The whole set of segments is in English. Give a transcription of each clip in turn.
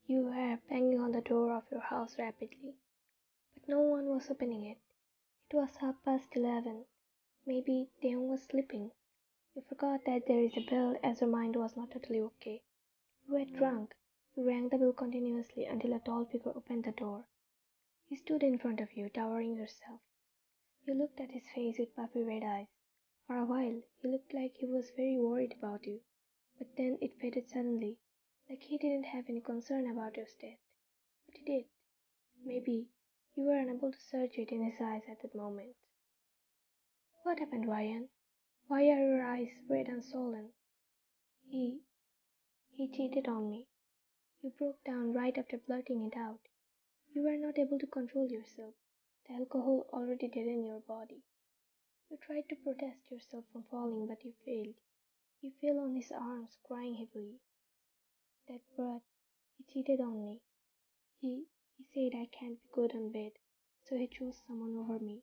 You were banging on the door of your house rapidly, but no one was opening it. It was 11:30. Maybe Taehyung was sleeping. You forgot that there is a bell as your mind was not totally okay. You were drunk. You rang the bell continuously until a tall figure opened the door. He stood in front of you, towering yourself. You looked at his face with puffy red eyes. For a while, he looked like he was very worried about you, but then it faded suddenly, like he didn't have any concern about your state. But he did. Maybe you were unable to search it in his eyes at that moment. What happened, Ryan? Why are your eyes red and swollen? He cheated on me. You broke down right after blurting it out. You were not able to control yourself. The alcohol already did in your body. You tried to protest yourself from falling, but you failed. You fell on his arms, crying heavily. That brat, he cheated on me. He said I can't be good on bed, so he chose someone over me.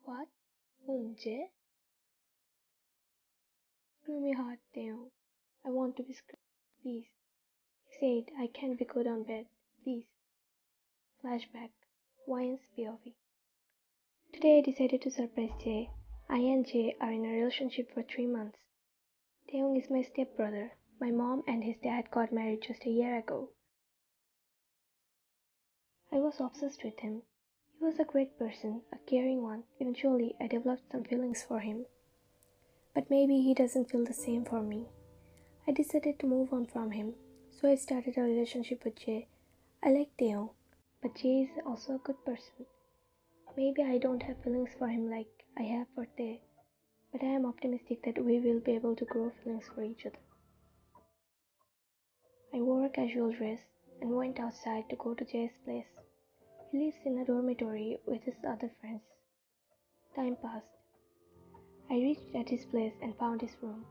What? Whom, Jay? Screw me hard, Taehyung. I want to be screwed, please. He said I can't be good on bed, please. Flashback. Ryan's POV. Today I decided to surprise Jay. I and Jay are in a relationship for 3 months. Taehyung is my stepbrother. My mom and his dad got married just a year ago. I was obsessed with him. He was a great person, a caring one. Eventually, I developed some feelings for him. But maybe he doesn't feel the same for me. I decided to move on from him, so I started a relationship with Jay. I like Taehyung, but Jay is also a good person. Maybe I don't have feelings for him like I have for Tae, but I am optimistic that we will be able to grow feelings for each other. I wore a casual dress and went outside to go to Jay's place. He lives in a dormitory with his other friends. Time passed. I reached at his place and found his room.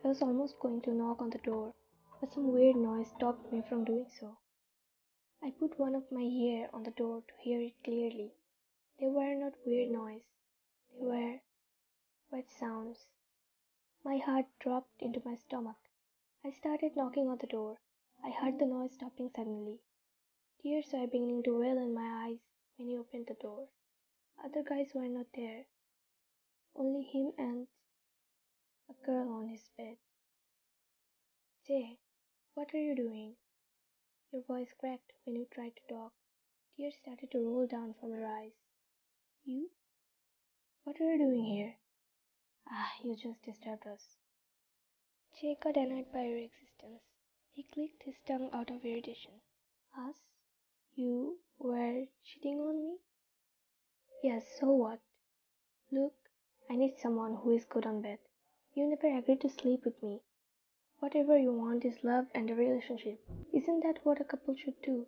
I was almost going to knock on the door, but some weird noise stopped me from doing so. I put one of my ear on the door to hear it clearly. They were not weird noise. They were wet sounds. My heart dropped into my stomach. I started knocking on the door. I heard the noise stopping suddenly. Tears were beginning to well in my eyes when he opened the door. Other guys were not there. Only him and a girl on his bed. Jay, what are you doing? Your voice cracked when you tried to talk. Tears started to roll down from your eyes. You? What are you doing here? You just disturbed us. Jay got annoyed by your existence. He clicked his tongue out of irritation. Us? You were cheating on me? Yes, so what? Look, I need someone who is good on bed. You never agreed to sleep with me. Whatever you want is love and a relationship. Isn't that what a couple should do?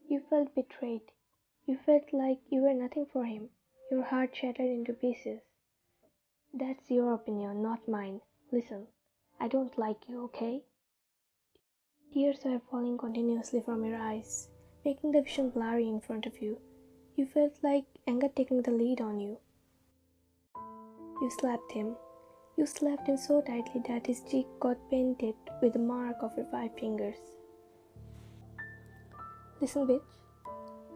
You felt betrayed. You felt like you were nothing for him. Your heart shattered into pieces. That's your opinion, not mine. Listen, I don't like you, okay? Tears were falling continuously from your eyes, making the vision blurry in front of you. You felt like anger taking the lead on you. You slapped him. You slapped him so tightly that his cheek got painted with the mark of your 5 fingers. Listen, bitch.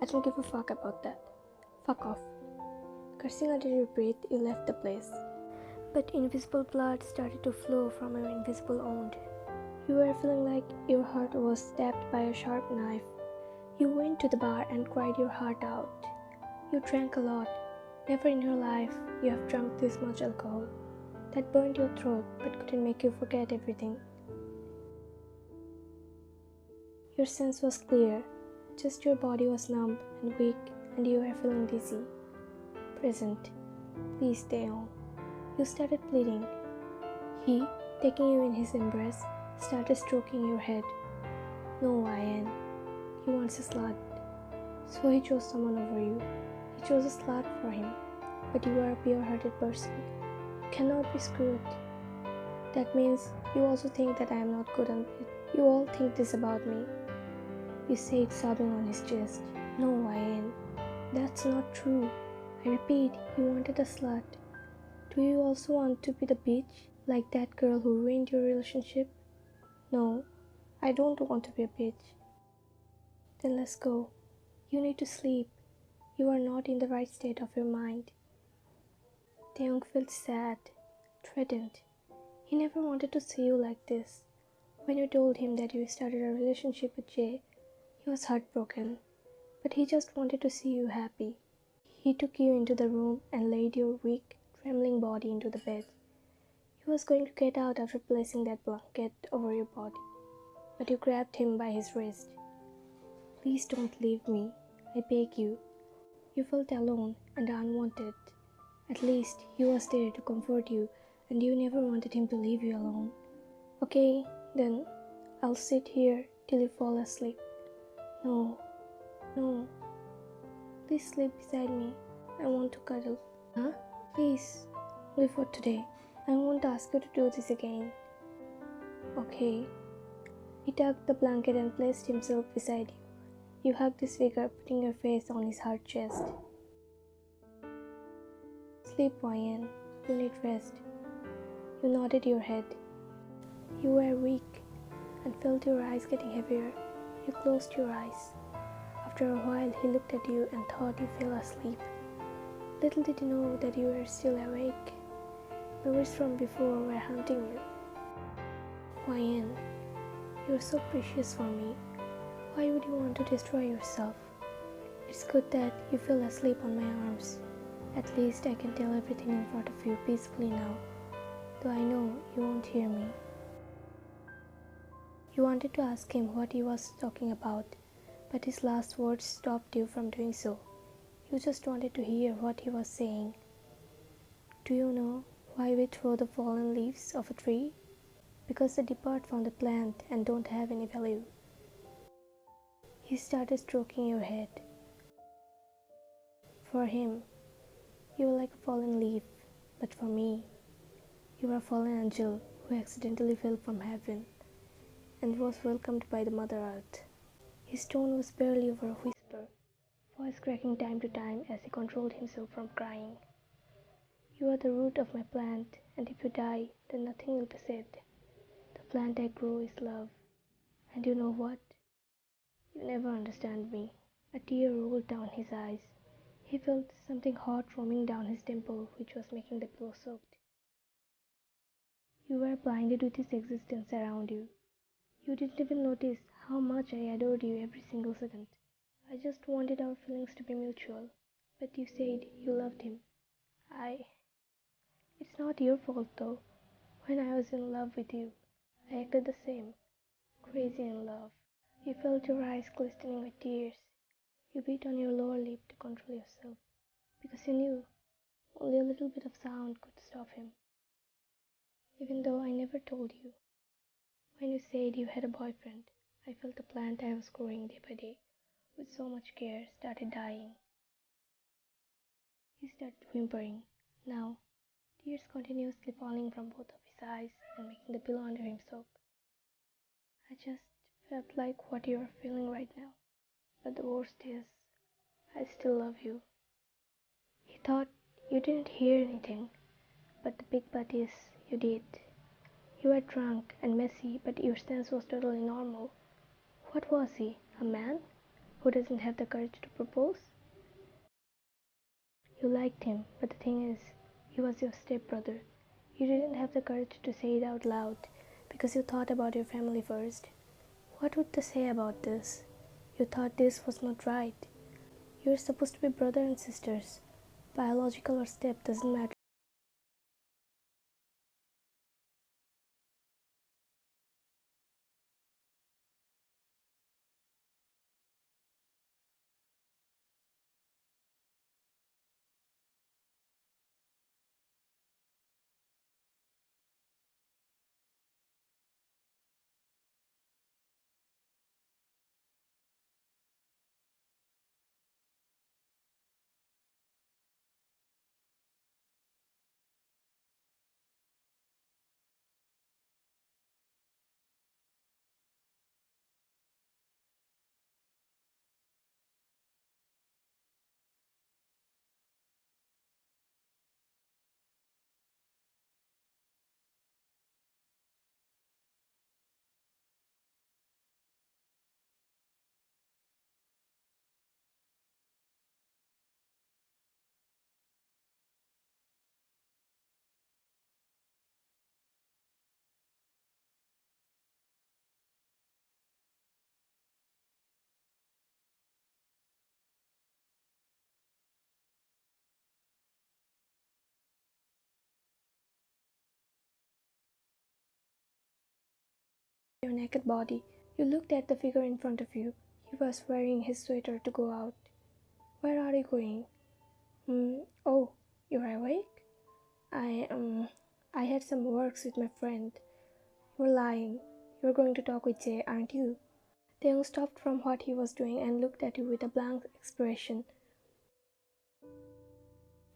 I don't give a fuck about that. Fuck off. Cursing under your breath, you left the place. But invisible blood started to flow from your invisible wound. You were feeling like your heart was stabbed by a sharp knife. You went to the bar and cried your heart out. You drank a lot. Never in your life you have drunk this much alcohol. That burned your throat but couldn't make you forget everything. Your sense was clear, just your body was numb and weak and you were feeling dizzy. Present. Please stay on. You started pleading. He, taking you in his embrace, started stroking your head. No, Ryan. He wants a slut. So he chose someone over you. He chose a slut for him. But you are a pure-hearted person. You cannot be screwed. That means you also think that I am not good on it. You all think this about me. You said, sobbing on his chest. No, Ryan. That's not true. I repeat, you wanted a slut. Do you also want to be the bitch, like that girl who ruined your relationship? No, I don't want to be a bitch. Then let's go. You need to sleep. You are not in the right state of your mind. Taehyung felt sad, threatened. He never wanted to see you like this. When you told him that you started a relationship with Jay, he was heartbroken, but he just wanted to see you happy. He took you into the room and laid your weak, trembling body into the bed. He was going to get out after placing that blanket over your body, but you grabbed him by his wrist. Please don't leave me, I beg you. You felt alone and unwanted. At least he was there to comfort you, and you never wanted him to leave you alone. Okay, then I'll sit here till you fall asleep. No, no. Please sleep beside me. I want to cuddle. Huh? Please, only for today. I won't ask you to do this again. Okay. He tucked the blanket and placed himself beside you. You hugged his figure, putting your face on his hard chest. Sleep, YN. You need rest. You nodded your head. You were weak and felt your eyes getting heavier. You closed your eyes. After a while, he looked at you and thought you fell asleep. Little did you know that you were still awake. Memories from before were haunting you. YN, you are so precious for me. Why would you want to destroy yourself? It's good that you fell asleep on my arms. At least I can tell everything in front of you peacefully now, though I know you won't hear me. You wanted to ask him what he was talking about, but his last words stopped you from doing so. You just wanted to hear what he was saying. Do you know why we throw the fallen leaves of a tree? Because they depart from the plant and don't have any value. He started stroking your head. For him, you were like a fallen leaf, but for me, you were a fallen angel who accidentally fell from heaven and was welcomed by the Mother Earth. His tone was barely over a whisper, voice cracking time to time as he controlled himself from crying. You are the root of my plant, and if you die, then nothing will be said. The plant I grow is love. And you know what? You never understand me. A tear rolled down his eyes. He felt something hot roaming down his temple, which was making the pillow soaked. You were blinded with his existence around you. You didn't even notice how much I adored you every single second. I just wanted our feelings to be mutual. But you said you loved him. It's not your fault though. When I was in love with you, I acted the same. Crazy in love. You felt your eyes glistening with tears. You bit on your lower lip to control yourself, because you knew only a little bit of sound could stop him. Even though I never told you. When you said you had a boyfriend, I felt the plant I was growing day by day, with so much care, started dying. He started whimpering. Now, tears continuously falling from both of his eyes and making the pillow under him soak. I just felt like what you are feeling right now. But the worst is, I still love you. He thought you didn't hear anything, but the big but is, you did. You were drunk and messy, but your stance was totally normal. What was he, a man who doesn't have the courage to propose? You liked him, but the thing is, he was your stepbrother. You didn't have the courage to say it out loud, because you thought about your family first. What would they say about this? You thought this was not right. You're supposed to be brother and sisters. Biological or step doesn't matter. your naked body. You looked at the figure in front of you. He was wearing his sweater to go out. Where are you going? Oh, you're awake? I had some works with my friend. You're lying. You're going to talk with Jay, aren't you? Taehyung stopped from what he was doing and looked at you with a blank expression.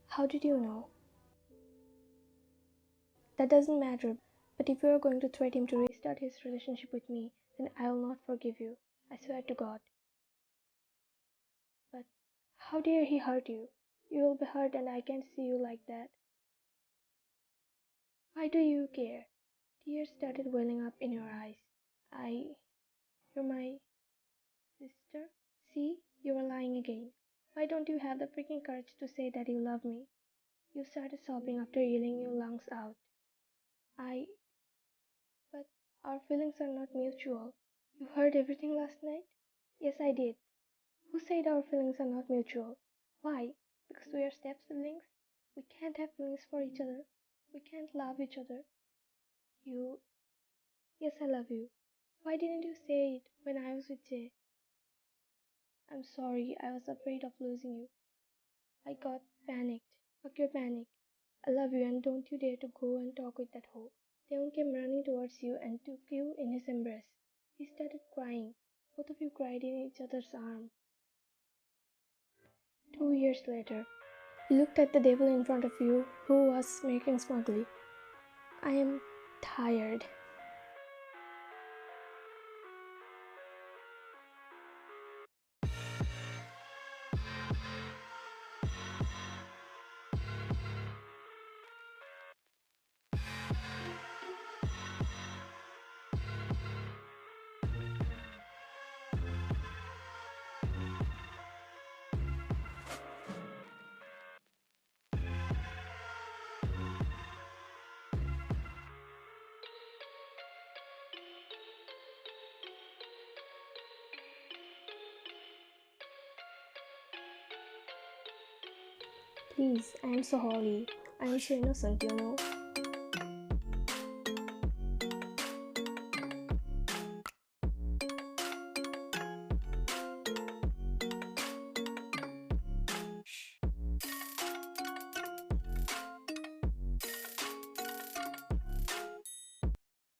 How did you know? That doesn't matter, but if you are going to threaten him to restart his relationship with me, then I will not forgive you. I swear to God. But how dare he hurt you? You will be hurt and I can't see you like that. Why do you care? Tears started welling up in your eyes. You're my sister? See, you are lying again. Why don't you have the freaking courage to say that you love me? You started sobbing after yelling your lungs out. But our feelings are not mutual. You heard everything last night? Yes, I did. Who said our feelings are not mutual? Why? Because we are step siblings? We can't have feelings for each other. We can't love each other. You. Yes, I love you. Why didn't you say it when I was with Jay? I'm sorry, I was afraid of losing you. I got panicked. Fuck your panic. I love you and don't you dare to go and talk with that hoe. Taehyung came running towards you and took you in his embrace. He started crying. Both of you cried in each other's arms. 2 years later, you looked at the devil in front of you who was smirking smugly. I am tired. Please, I am so holy. I am so innocent, you know.